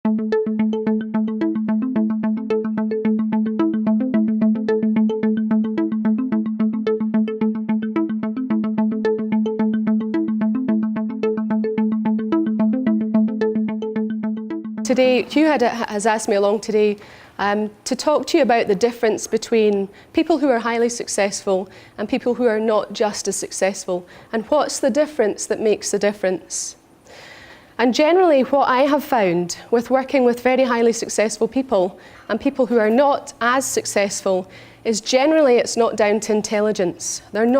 Today, Hugh has asked me along today to talk to you about the difference between people who are highly successful and people who are not just as successful, and what's the difference that makes the difference. And generally, what I have found with working with very highly successful people and people who are not as successful is generally it's not down to intelligence. They're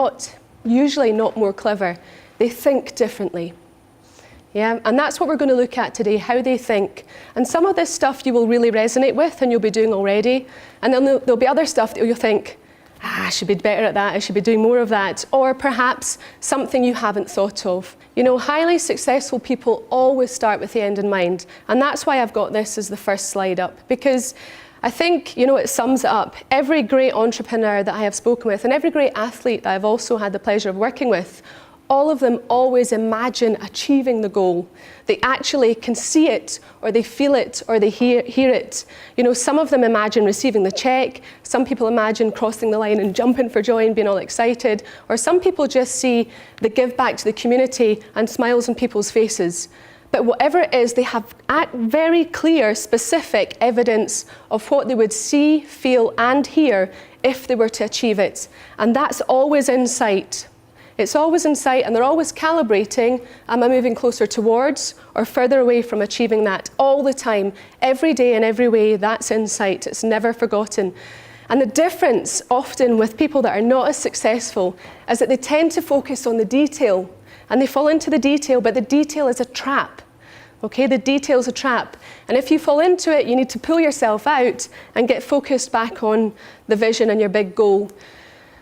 usually not more clever. They think differently. Yeah, and that's what we're going to look at today, how they think. And some of this stuff you will really resonate with and you'll be doing already. And then there'll be other stuff that you'll think, I should be better at that, I should be doing more of that. Or perhaps something you haven't thought of. You know, highly successful people always start with the end in mind. And that's why I've got this as the first slide up. Because I think, you know, it sums it up. Every great entrepreneur that I have spoken with and every great athlete that I've also had the pleasure of working with, all of them always imagine achieving the goal. They actually can see it, or they feel it, or they hear it. You know, some of them imagine receiving the check. Some people imagine crossing the line and jumping for joy and being all excited. Or some people just see the give back to the community and smiles on people's faces. But whatever it is, they have very clear, specific evidence of what they would see, feel, and hear if they were to achieve it. And that's always in sight. It's always in sight, and they're always calibrating, am I moving closer towards or further away from achieving that all the time, every day in every way, that's in sight. It's never forgotten. And the difference often with people that are not as successful is that they tend to focus on the detail, and they fall into the detail, but the detail is a trap. Okay, the detail's a trap. And if you fall into it, you need to pull yourself out and get focused back on the vision and your big goal.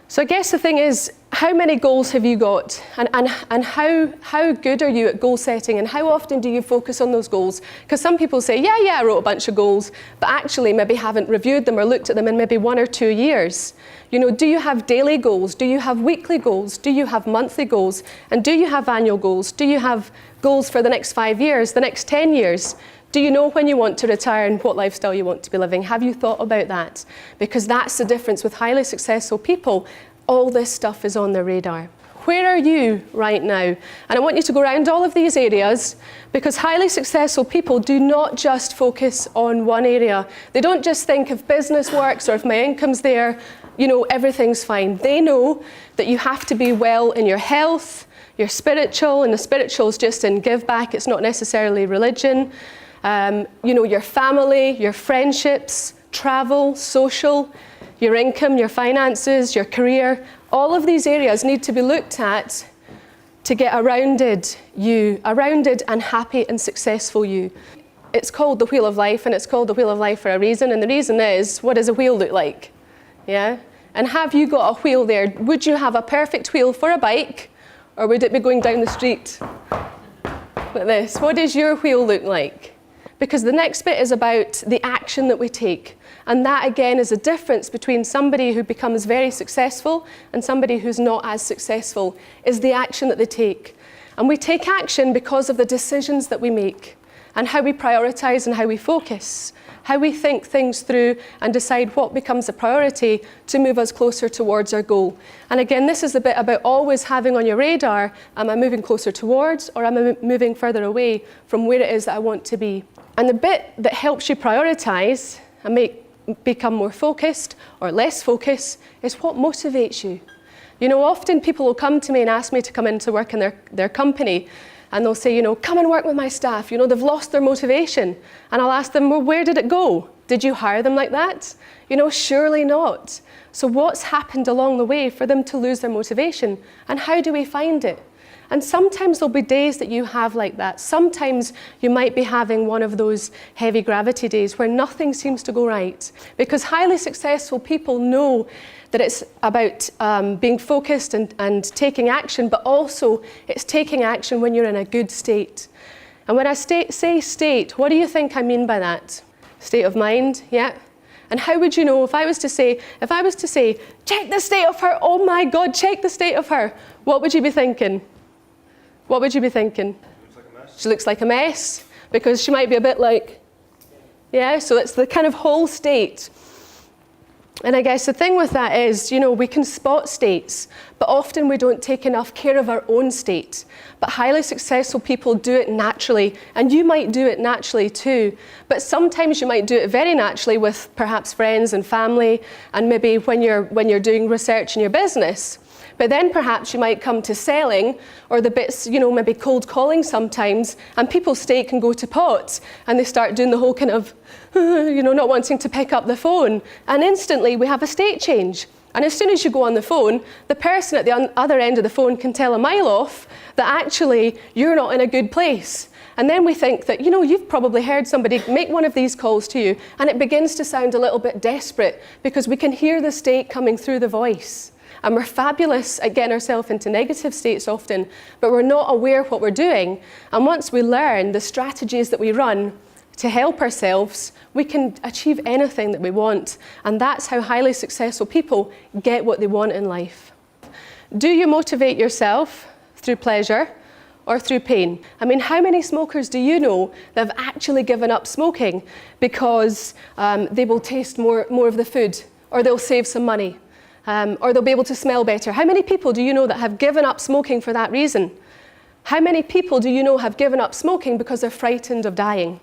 So I guess the thing is, how many goals have you got? And how good are you at goal setting? And how often do you focus on those goals? Because some people say, yeah, I wrote a bunch of goals, but actually maybe haven't reviewed them or looked at them in maybe 1 or 2 years. You know, do you have daily goals? Do you have weekly goals? Do you have monthly goals? And do you have annual goals? Do you have goals for the next 5 years, the next 10 years? Do you know when you want to retire and what lifestyle you want to be living? Have you thought about that? Because that's the difference with highly successful people. All this stuff is on their radar. Where are you right now? And I want you to go around all of these areas, because highly successful people do not just focus on one area. They don't just think if business works or if my income's there, you know, everything's fine. They know that you have to be well in your health, your spiritual, and the spiritual is just in give back. It's not necessarily religion. You know, your family, your friendships, travel, social, your income, your finances, your career, all of these areas need to be looked at to get a rounded and happy and successful you. It's called the Wheel of Life, and it's called the Wheel of Life for a reason, and the reason is, what does a wheel look like? Yeah? And have you got a wheel there? Would you have a perfect wheel for a bike, or would it be going down the street like this? What does your wheel look like? Because the next bit is about the action that we take. And that, again, is a difference between somebody who becomes very successful and somebody who's not as successful, is the action that they take. And we take action because of the decisions that we make and how we prioritize and how we focus, how we think things through and decide what becomes a priority to move us closer towards our goal. And again, this is the bit about always having on your radar, am I moving closer towards or am I moving further away from where it is that I want to be? And the bit that helps you prioritize and become more focused or less focused is what motivates you. You know, often people will come to me and ask me to come in to work in their company, and they'll say, you know, come and work with my staff. You know, they've lost their motivation. And I'll ask them, well, where did it go? Did you hire them like that? You know, surely not. So what's happened along the way for them to lose their motivation? And how do we find it? And sometimes there'll be days that you have like that. Sometimes you might be having one of those heavy gravity days where nothing seems to go right. Because highly successful people know that it's about being focused and taking action, but also it's taking action when you're in a good state. And when I say state, what do you think I mean by that? State of mind, yeah? And how would you know if I was to say, check the state of her, oh my God, check the state of her, what would you be thinking? What would you be thinking? Looks like a mess. She looks like a mess, because she might be a bit like, Yeah, so it's the kind of whole state. And I guess the thing with that is, we can spot states, but often we don't take enough care of our own state. But highly successful people do it naturally, and you might do it naturally too. But sometimes you might do it very naturally with perhaps friends and family, and maybe when you're doing research in your business. But then perhaps you might come to selling, or the bits, maybe cold calling sometimes, and people's state can go to pot, and they start doing the whole kind of, not wanting to pick up the phone. And instantly we have a state change. And as soon as you go on the phone, the person at the other end of the phone can tell a mile off that actually you're not in a good place. And then we think that, you've probably heard somebody make one of these calls to you, and it begins to sound a little bit desperate because we can hear the state coming through the voice. And we're fabulous at getting ourselves into negative states often, but we're not aware of what we're doing. And once we learn the strategies that we run to help ourselves, we can achieve anything that we want. And that's how highly successful people get what they want in life. Do you motivate yourself through pleasure or through pain? I mean, how many smokers do you know that have actually given up smoking because they will taste more of the food, or they'll save some money? Or they'll be able to smell better. How many people do you know that have given up smoking for that reason? How many people do you know have given up smoking because they're frightened of dying?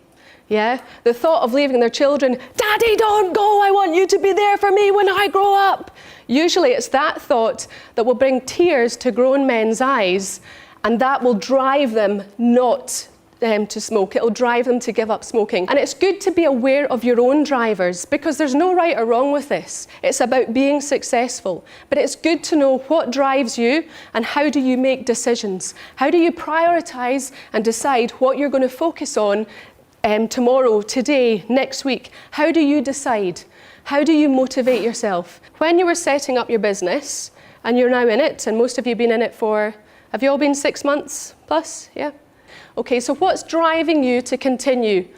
Yeah? The thought of leaving their children, "Daddy, don't go, I want you to be there for me when I grow up." Usually it's that thought that will bring tears to grown men's eyes, and that will drive them not to smoke. It'll drive them to give up smoking. And it's good to be aware of your own drivers, because there's no right or wrong with this. It's about being successful. But it's good to know what drives you and how do you make decisions. How do you prioritize and decide what you're going to focus on tomorrow, today, next week? How do you decide? How do you motivate yourself? When you were setting up your business, and you're now in it, and most of you have been in it for, have you all been 6 months plus? Yeah? Okay, so what's driving you to continue?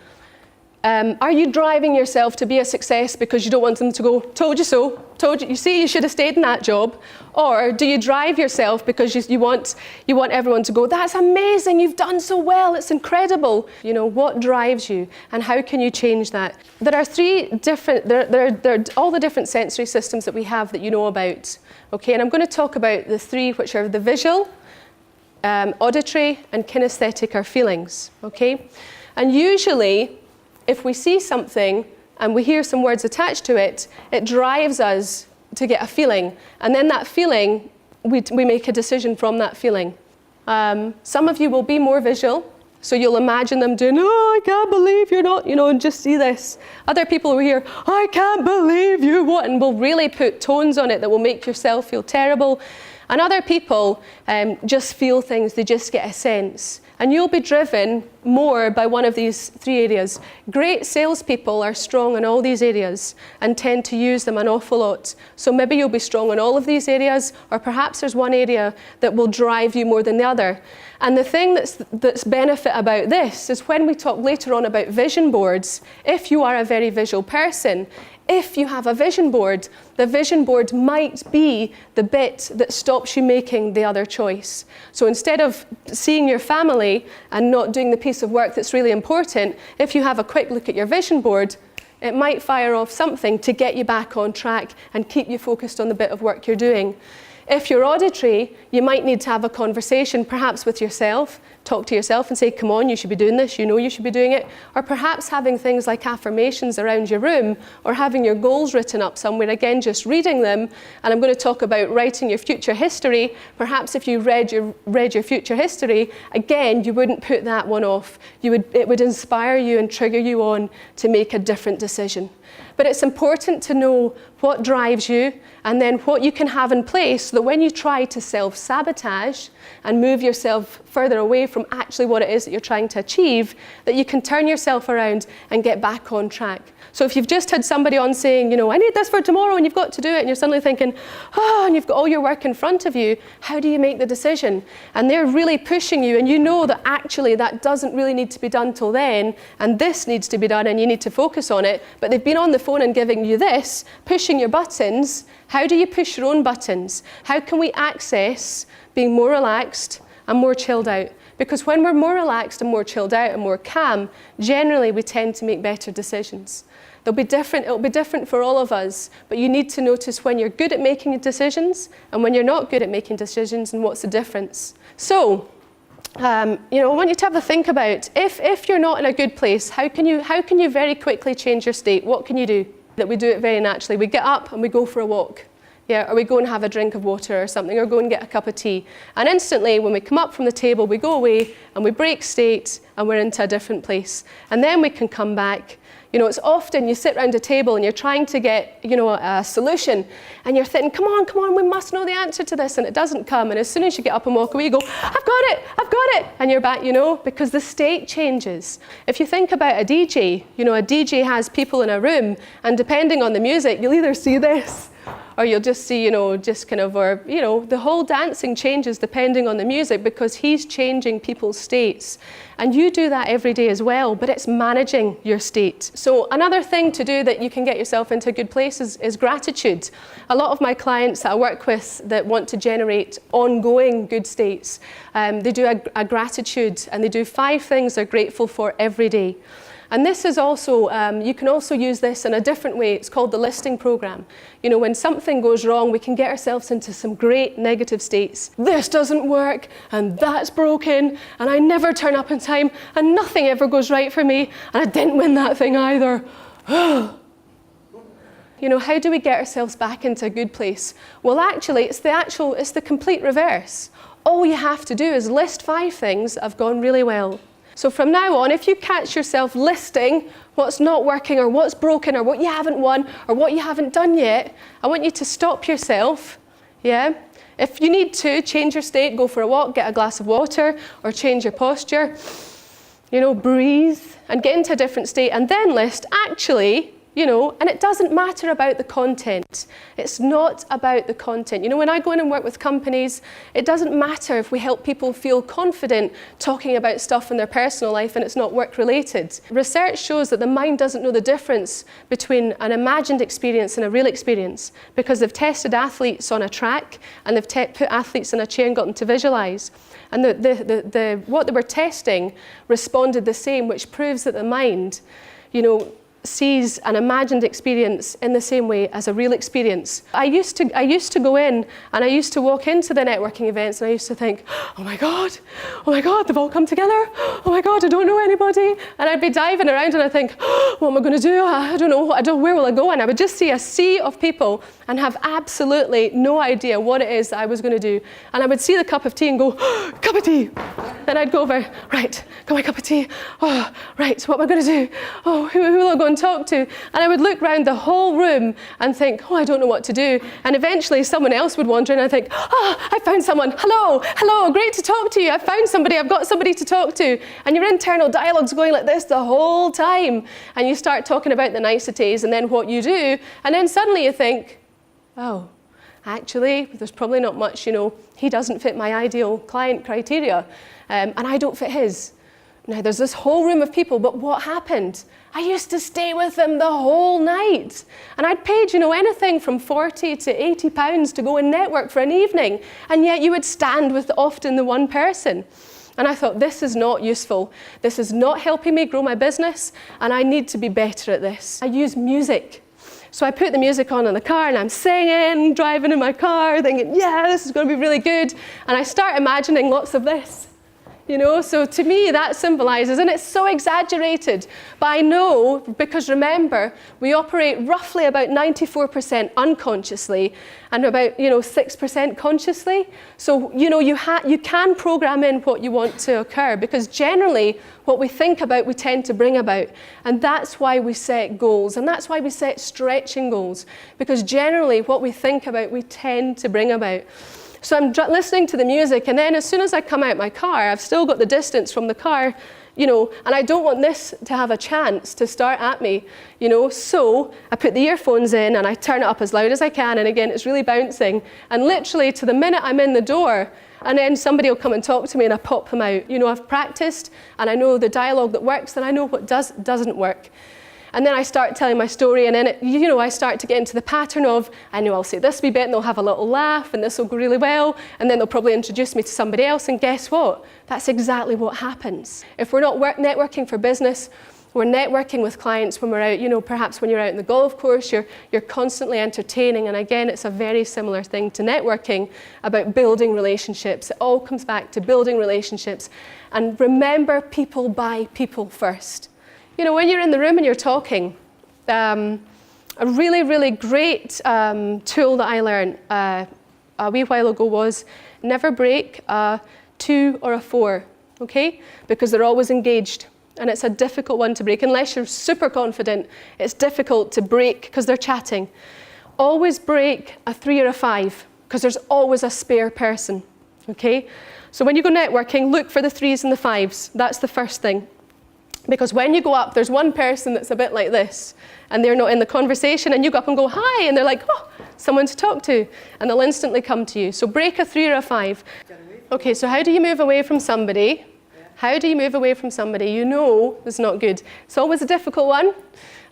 Are you driving yourself to be a success because you don't want them to go, "Told you so, told you, you see, you should have stayed in that job"? Or do you drive yourself because you want everyone to go, "That's amazing, you've done so well, it's incredible"? What drives you, and how can you change that? There are three different, there are all the different sensory systems that we have that you know about. Okay, and I'm going to talk about the three, which are the visual, auditory and kinesthetic, are feelings, okay? And usually, if we see something and we hear some words attached to it, it drives us to get a feeling. And then that feeling, we make a decision from that feeling. Some of you will be more visual, so you'll imagine them doing, "Oh, I can't believe you're not," and just see this. Other people will hear, "I can't believe you what," and will really put tones on it that will make yourself feel terrible. And other people just feel things, they just get a sense. And you'll be driven more by one of these three areas. Great salespeople are strong in all these areas and tend to use them an awful lot. So maybe you'll be strong in all of these areas, or perhaps there's one area that will drive you more than the other. And the thing that's benefit about this is when we talk later on about vision boards, if you are a very visual person, if you have a vision board, the vision board might be the bit that stops you making the other choice. So instead of seeing your family and not doing the piece of work that's really important, if you have a quick look at your vision board, it might fire off something to get you back on track and keep you focused on the bit of work you're doing. If you're auditory, you might need to have a conversation, perhaps with yourself, talk to yourself and say, "Come on, you should be doing this, you should be doing it." Or perhaps having things like affirmations around your room, or having your goals written up somewhere, again, just reading them. And I'm going to talk about writing your future history. Perhaps if you read your future history, again, you wouldn't put that one off. It would inspire you and trigger you on to make a different decision. But it's important to know what drives you, and then what you can have in place so that when you try to self-sabotage and move yourself further away from actually what it is that you're trying to achieve, that you can turn yourself around and get back on track. So if you've just had somebody on saying, "I need this for tomorrow," and you've got to do it, and you're suddenly thinking, and you've got all your work in front of you, how do you make the decision? And they're really pushing you, and you know that actually that doesn't really need to be done till then, and this needs to be done, and you need to focus on it, but they've been on the phone and giving you this, pushing your buttons. How do you push your own buttons? How can we access being more relaxed and more chilled out? Because when we're more relaxed and more chilled out and more calm, generally we tend to make better decisions. It'll be different for all of us, but you need to notice when you're good at making decisions and when you're not good at making decisions, and what's the difference. So, I want you to have a think about, if you're not in a good place, how can you very quickly change your state? What can you do? That we do it very naturally. We get up and we go for a walk. Yeah, or we go and have a drink of water or something, or go and get a cup of tea. And instantly, when we come up from the table, we go away and we break state and we're into a different place. And then we can come back. It's often you sit around a table and you're trying to get, a solution, and you're thinking, come on, we must know the answer to this, and it doesn't come. And as soon as you get up and walk away, you go, I've got it, and you're back, because the state changes. If you think about a DJ, a DJ has people in a room, and depending on the music, you'll either see this, or you'll just see, the whole dancing changes depending on the music, because he's changing people's states. And you do that every day as well, but it's managing your state. So another thing to do that you can get yourself into a good place is gratitude. A lot of my clients that I work with that want to generate ongoing good states, they do a gratitude, and they do 5 things they're grateful for every day. And this is also, you can also use this in a different way. It's called the listing program. When something goes wrong, we can get ourselves into some great negative states. This doesn't work, and that's broken, and I never turn up in time, and nothing ever goes right for me, and I didn't win that thing either. How do we get ourselves back into a good place? Well, actually, it's the complete reverse. All you have to do is list 5 things that have gone really well. So from now on, if you catch yourself listing what's not working, or what's broken, or what you haven't won, or what you haven't done yet, I want you to stop yourself, yeah? If you need to change your state, go for a walk, get a glass of water, or change your posture, breathe, and get into a different state, and then list, actually, and it doesn't matter about the content. It's not about the content. When I go in and work with companies, it doesn't matter if we help people feel confident talking about stuff in their personal life and it's not work-related. Research shows that the mind doesn't know the difference between an imagined experience and a real experience, because they've tested athletes on a track, and they've put athletes in a chair and got them to visualise. And what they were testing responded the same, which proves that the mind, sees an imagined experience in the same way as a real experience. I used to go in, and I used to walk into the networking events, and I used to think, oh my God, they've all come together. Oh my God, I don't know anybody. And I'd be diving around, and I'd think, what am I going to do? I don't know. Where will I go? And I would just see a sea of people and have absolutely no idea what it is that I was going to do. And I would see the cup of tea and go, cup of tea. Then I'd go over, right, got my cup of tea. Oh, right, what am I going to do? Oh, who will I go and talk to? And I would look around the whole room and think, I don't know what to do. And eventually someone else would wander in, and I'd think, I found someone. Hello, great to talk to you. I've found somebody, I've got somebody to talk to. And your internal dialogue's going like this the whole time. And you start talking about the niceties and then what you do. And then suddenly you think, actually, there's probably not much, he doesn't fit my ideal client criteria, and I don't fit his. Now, there's this whole room of people, but what happened? I used to stay with them the whole night. And I'd paid, anything from 40 to 80 pounds to go and network for an evening, and yet you would stand with often the one person. And I thought, this is not useful. This is not helping me grow my business, and I need to be better at this. I use music. So I put the music on in the car, and I'm singing, driving in my car, thinking, yeah, this is going to be really good. And I start imagining lots of this. So to me that symbolises, and it's so exaggerated, but I know, because remember, we operate roughly about 94% unconsciously and about 6% consciously. So you can program in what you want to occur, because generally what we think about we tend to bring about, and that's why we set goals, and that's why we set stretching goals, because generally what we think about we tend to bring about. So I'm listening to the music, and then as soon as I come out my car, I've still got the distance from the car, and I don't want this to have a chance to start at me, so I put the earphones in and I turn it up as loud as I can, and again, it's really bouncing, and literally to the minute I'm in the door, and then somebody will come and talk to me and I pop them out. I've practiced, and I know the dialogue that works, and I know what doesn't work. And then I start telling my story, and then I start to get into the pattern of, I know I'll say this wee bit and they'll have a little laugh and this will go really well, and then they'll probably introduce me to somebody else, and guess what? That's exactly what happens. If we're not networking for business, we're networking with clients when we're out, perhaps when you're out in the golf course, you're constantly entertaining, and again, it's a very similar thing to networking about building relationships. It all comes back to building relationships, and remember, people buy people first. When you're in the room and you're talking, a really, really great tool that I learned a wee while ago was never break a 2 or a 4, okay? Because they're always engaged. And it's a difficult one to break. Unless you're super confident, it's difficult to break because they're chatting. Always break a 3 or a 5 because there's always a spare person, okay? So when you go networking, look for the 3s and the 5s. That's the first thing. Because when you go up, there's one person that's a bit like this, and they're not in the conversation, and you go up and go, hi, and they're like, oh, someone to talk to, and they'll instantly come to you. So break a 3 or a 5. Okay, so how do you move away from somebody? How do you move away from somebody you know is not good? It's always a difficult one.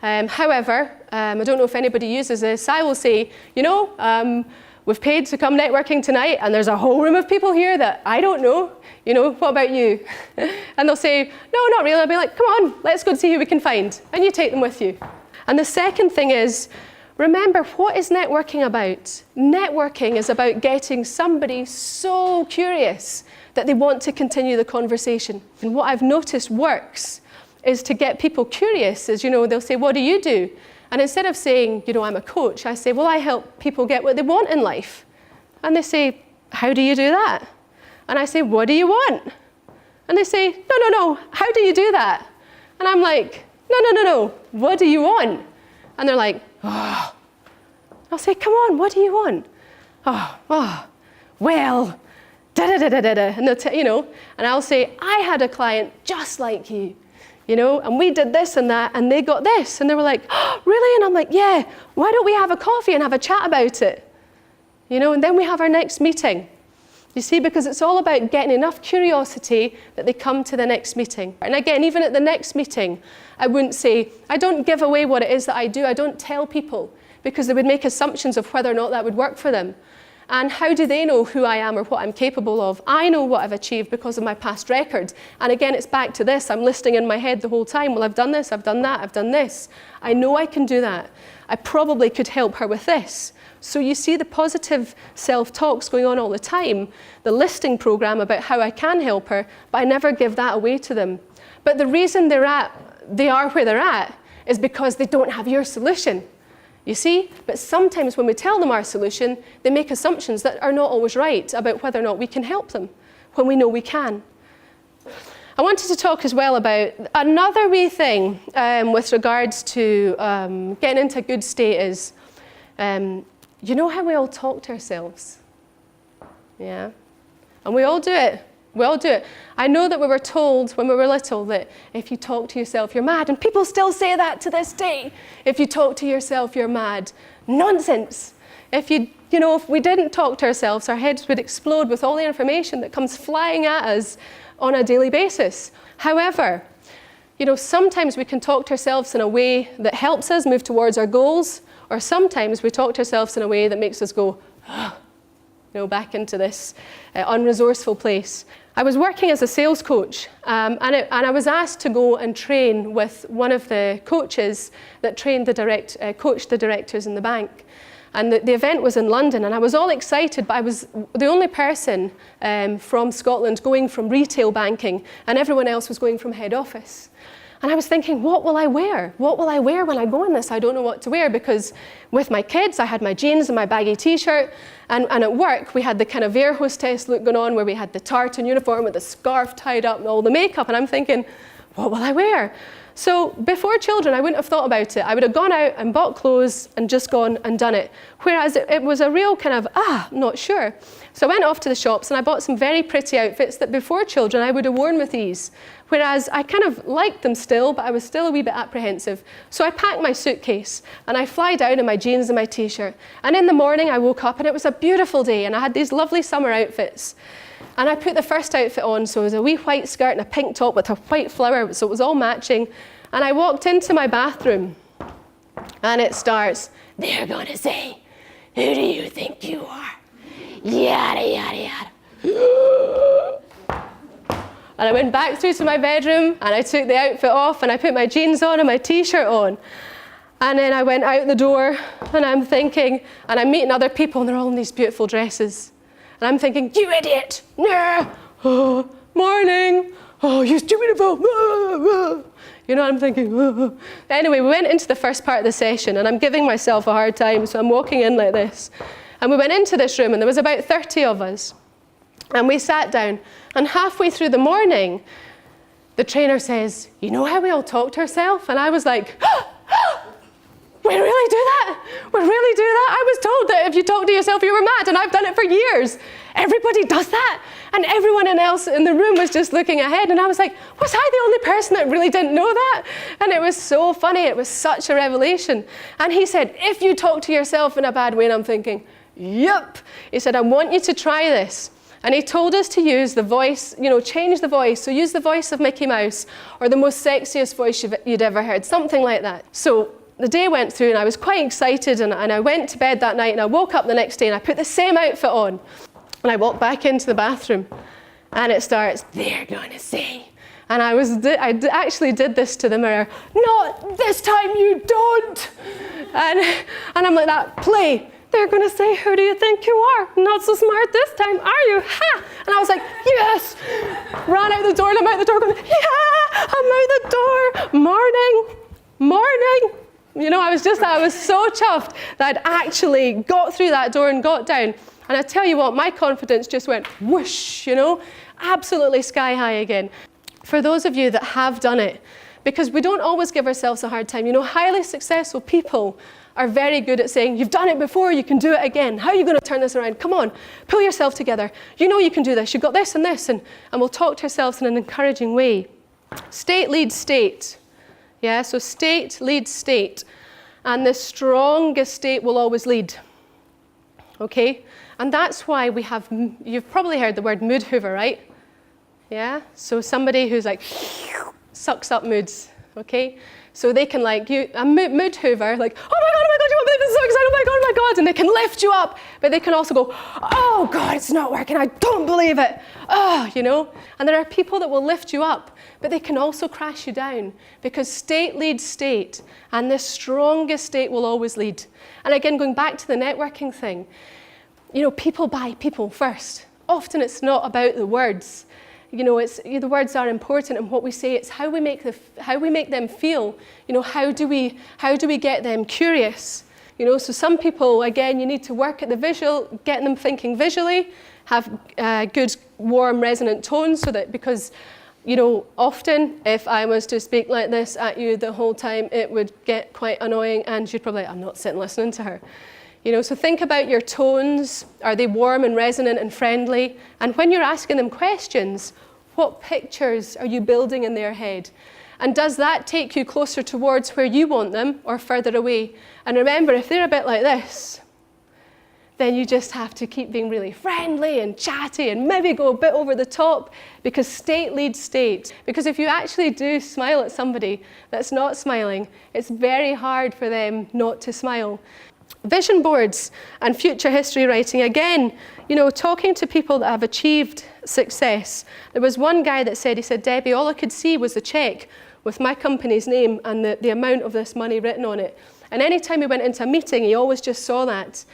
However, I don't know if anybody uses this. I will say, we've paid to come networking tonight, and there's a whole room of people here that I don't know. What about you? And they'll say, no, not really. I'll be like, come on, let's go see who we can find. And you take them with you. And the second thing is, remember, what is networking about? Networking is about getting somebody so curious that they want to continue the conversation. And what I've noticed works is to get people curious, is, they'll say, what do you do? And instead of saying, I'm a coach, I say, well, I help people get what they want in life. And they say, how do you do that? And I say, what do you want? And they say, no, how do you do that? And I'm like, no, what do you want? And they're like, oh. I'll say, come on, what do you want? Well, da-da-da-da-da-da. And they'll and I'll say, I had a client just like you, and we did this and that, and they got this. And they were like, oh, really? And I'm like, yeah, why don't we have a coffee and have a chat about it? And then we have our next meeting. You see, because it's all about getting enough curiosity that they come to the next meeting. And again, even at the next meeting, I wouldn't say, I don't give away what it is that I do. I don't tell people, because they would make assumptions of whether or not that would work for them. And how do they know who I am or what I'm capable of? I know what I've achieved because of my past record. And again, it's back to this. I'm listing in my head the whole time, well, I've done this, I've done that, I've done this. I know I can do that. I probably could help her with this. So you see the positive self-talks going on all the time, the listing program about how I can help her, but I never give that away to them. But the reason they are where they're at is because they don't have your solution. You see? But sometimes when we tell them our solution, they make assumptions that are not always right about whether or not we can help them, when we know we can. I wanted to talk as well about another wee thing with regards to getting into a good state is, you know how we all talk to ourselves? Yeah? And we all do it. We all do it. I know that we were told when we were little that if you talk to yourself, you're mad. And people still say that to this day. If you talk to yourself, you're mad. Nonsense. If we didn't talk to ourselves, our heads would explode with all the information that comes flying at us on a daily basis. However, sometimes we can talk to ourselves in a way that helps us move towards our goals, or sometimes we talk to ourselves in a way that makes us go, back into this unresourceful place. I was working as a sales coach, and I was asked to go and train with one of the coaches that trained coached the directors in the bank. And the event was in London, and I was all excited, but I was the only person from Scotland going from retail banking, and everyone else was going from head office. And I was thinking, what will I wear? What will I wear when I go in this? I don't know what to wear, because with my kids, I had my jeans and my baggy t-shirt, and at work, we had the kind of air hostess look going on, where we had the tartan uniform with the scarf tied up and all the makeup, and I'm thinking, what will I wear? So before children, I wouldn't have thought about it. I would have gone out and bought clothes and just gone and done it. Whereas it was a real kind of, not sure. So I went off to the shops and I bought some very pretty outfits that before children I would have worn with ease. Whereas I kind of liked them still, but I was still a wee bit apprehensive. So I packed my suitcase and I fly down in my jeans and my t-shirt. And in the morning I woke up and it was a beautiful day and I had these lovely summer outfits. And I put the first outfit on, so it was a wee white skirt and a pink top with a white flower, so it was all matching. And I walked into my bathroom, and it starts, they're going to say, who do you think you are? Yada, yada, yada. And I went back through to my bedroom, and I took the outfit off, and I put my jeans on and my t-shirt on. And then I went out the door, and I'm thinking, and I'm meeting other people, and they're all in these beautiful dresses. And I'm thinking, you idiot! Yeah. Oh, morning! Oh, you stupid fool! You know what I'm thinking? Anyway, we went into the first part of the session, and I'm giving myself a hard time, so I'm walking in like this. And we went into this room, and there was about 30 of us. And we sat down, and halfway through the morning, the trainer says, you know how we all talk to ourselves? And I was like, we really do that? We really do that? I was told that if you talk to yourself, you were mad, and I've done it for years. Everybody does that. And everyone else in the room was just looking ahead, and I was like, was I the only person that really didn't know that? And it was so funny. It was such a revelation. And he said, if you talk to yourself in a bad way, and I'm thinking, yep. He said, I want you to try this. And he told us to use the voice, change the voice. So use the voice of Mickey Mouse, or the most sexiest voice you'd ever heard, something like that. So the day went through, and I was quite excited, and I went to bed that night, and I woke up the next day, and I put the same outfit on. And I walked back into the bathroom, and it starts, they're going to say. And I actually did this to the mirror. Not this time, you don't. And I'm like that, play. They're going to say, who do you think you are? Not so smart this time, are you? Ha! And I was like, yes! Ran out the door, and I'm out the door going, yeah! I'm out the door! Morning! I was so chuffed that I'd actually got through that door and got down. And I tell you what, my confidence just went whoosh, absolutely sky high again. For those of you that have done it, because we don't always give ourselves a hard time. Highly successful people are very good at saying, you've done it before, you can do it again. How are you going to turn this around? Come on, pull yourself together. You know you can do this. You've got this and this. And we'll talk to ourselves in an encouraging way. State leads state. Yeah, so state leads state. And the strongest state will always lead. Okay? And that's why we have, you've probably heard the word mood hoover, right? Yeah? So somebody who's like, sucks up moods, okay? So they can a mood hoover, like, oh my God, you won't believe this, so excited, oh my God, and they can lift you up, but they can also go, oh God, it's not working, I don't believe it, And there are people that will lift you up, but they can also crash you down, because state leads state, and the strongest state will always lead. And again, going back to the networking thing, people buy people first. Often it's not about the words. The words are important, and what we say, it's how we make them feel. How do we get them curious? So some people, again, you need to work at the visual, getting them thinking visually, have good, warm, resonant tones, so that because, often if I was to speak like this at you the whole time, it would get quite annoying, and you'd probably, I'm not sitting listening to her. So think about your tones. Are they warm and resonant and friendly? And when you're asking them questions, what pictures are you building in their head? And does that take you closer towards where you want them or further away? And remember, if they're a bit like this, then you just have to keep being really friendly and chatty and maybe go a bit over the top, because state leads state. Because if you actually do smile at somebody that's not smiling, it's very hard for them not to smile. Vision boards and future history writing. Again, talking to people that have achieved success. There was one guy that said, Debbie, all I could see was a cheque with my company's name and the amount of this money written on it. And anytime he went into a meeting, he always just saw that.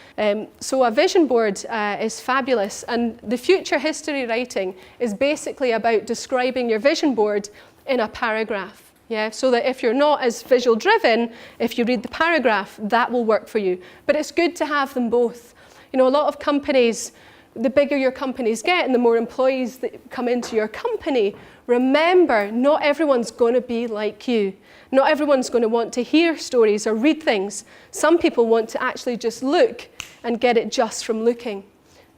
So a vision board is fabulous. And the future history writing is basically about describing your vision board in a paragraph. Yeah, so that if you're not as visual driven, if you read the paragraph, that will work for you. But it's good to have them both. A lot of companies, the bigger your companies get and the more employees that come into your company, remember, not everyone's going to be like you. Not everyone's going to want to hear stories or read things. Some people want to actually just look and get it just from looking.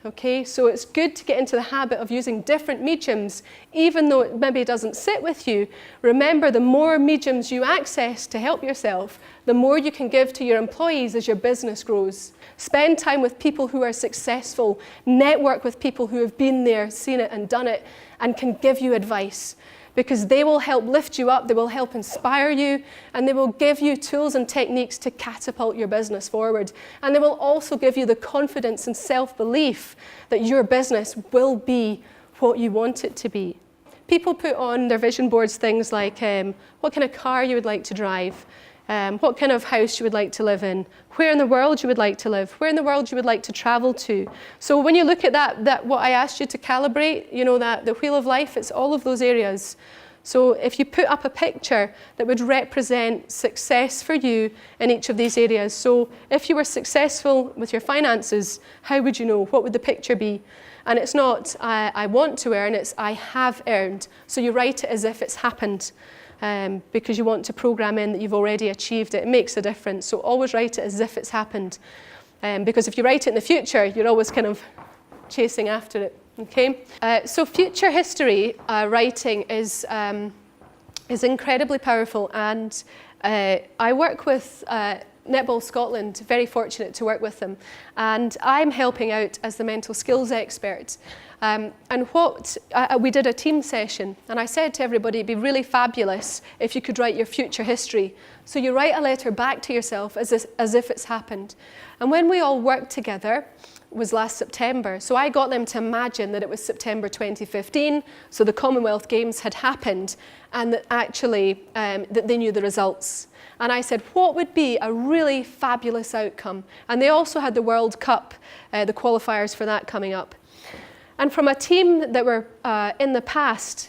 Okay, so it's good to get into the habit of using different mediums, even though it maybe doesn't sit with you. Remember, the more mediums you access to help yourself, the more you can give to your employees as your business grows. Spend time with people who are successful. Network with people who have been there, seen it and done it, and can give you advice. because they will help lift you up, they will help inspire you, and they will give you tools and techniques to catapult your business forward. And they will also give you the confidence and self-belief that your business will be what you want it to be. People put on their vision boards things like what kind of car you would like to drive, what kind of house you would like to live in, where in the world you would like to live, where in the world you would like to travel to. So when you look at that what I asked you to calibrate, you know, that the wheel of life, it's all of those areas. So if you put up a picture that would represent success for you in each of these areas. So if you were successful with your finances, how would you know? What would the picture be? And it's not, I want to earn, it's I have earned. So you write it as if it's happened, because you want to program in that you've already achieved it. It makes a difference. So always write it as if it's happened. Because if you write it in the future, you're always kind of chasing after it. Okay? So future history writing is incredibly powerful. And I work with Netball Scotland, very fortunate to work with them, and I'm helping out as the mental skills expert. And we did a team session, and I said to everybody, it'd be really fabulous if you could write your future history. So you write a letter back to yourself as if it's happened. And when we all worked together, it was last September, so I got them to imagine that it was September 2015, so the Commonwealth Games had happened, and that actually that they knew the results. And I said, what would be a really fabulous outcome? And they also had the World Cup, the qualifiers for that coming up. And from a team that were in the past,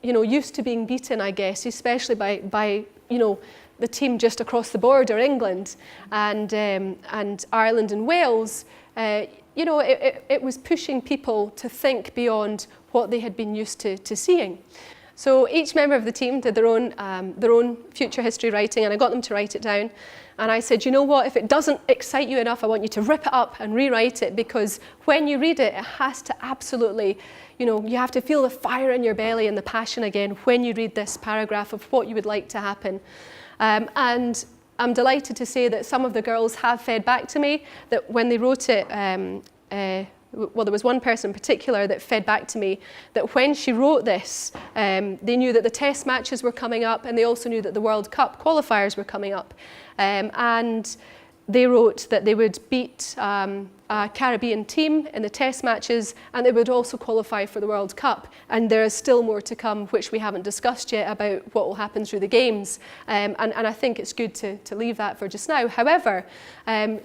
you know, used to being beaten, I guess, especially by you know, the team just across the border, England, and Ireland and Wales, you know, it was pushing people to think beyond what they had been used to seeing. So each member of the team did their own future history writing, and I got them to write it down. And I said, you know what, if it doesn't excite you enough, I want you to rip it up and rewrite it, because when you read it, it has to absolutely, you know, you have to feel the fire in your belly and the passion again when you read this paragraph of what you would like to happen. And I'm delighted to say that some of the girls have fed back to me that when they wrote it, well, there was one person in particular that fed back to me that when she wrote this, they knew that the test matches were coming up, and they also knew that the World Cup qualifiers were coming up. And they wrote that they would beat a Caribbean team in the test matches, and they would also qualify for the World Cup. And there is still more to come, which we haven't discussed yet, about what will happen through the games. And I think it's good to leave that for just now. However,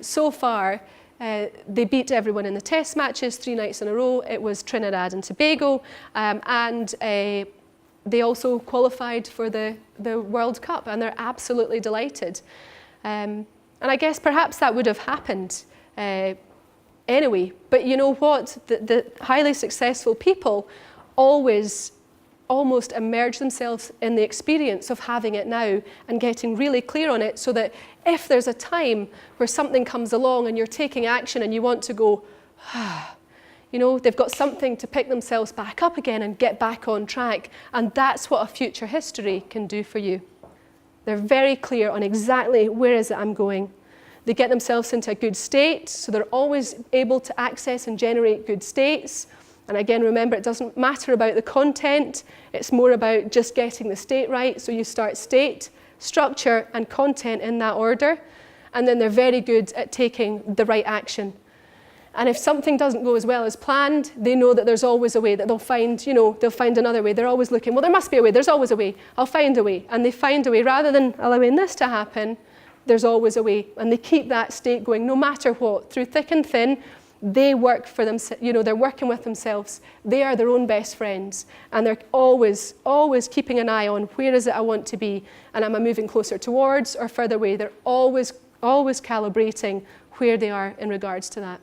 so far, they beat everyone in the test matches 3 nights in a row. It was Trinidad and Tobago, and they also qualified for the World Cup, and they're absolutely delighted. And I guess perhaps that would have happened anyway, but you know what? The highly successful people always almost immerse themselves in the experience of having it now and getting really clear on it, so that if there's a time where something comes along and you're taking action and you want to go, you know, they've got something to pick themselves back up again and get back on track. And that's what a future history can do for you. They're very clear on exactly where is it I'm going. They get themselves into a good state, so they're always able to access and generate good states. And again, remember, it doesn't matter about the content, it's more about just getting the state right. So you start state, structure, and content in that order. And then they're very good at taking the right action. And if something doesn't go as well as planned, they know that there's always a way, that they'll find, you know, they'll find another way. They're always looking, well, there must be a way, there's always a way, I'll find a way. And they find a way. Rather than allowing this to happen, there's always a way. And they keep that state going no matter what. Through thick and thin, they work for themselves, you know, they're working with themselves. They are their own best friends. And they're always, always keeping an eye on where is it I want to be, and am I moving closer towards or further away? They're always, always calibrating where they are in regards to that.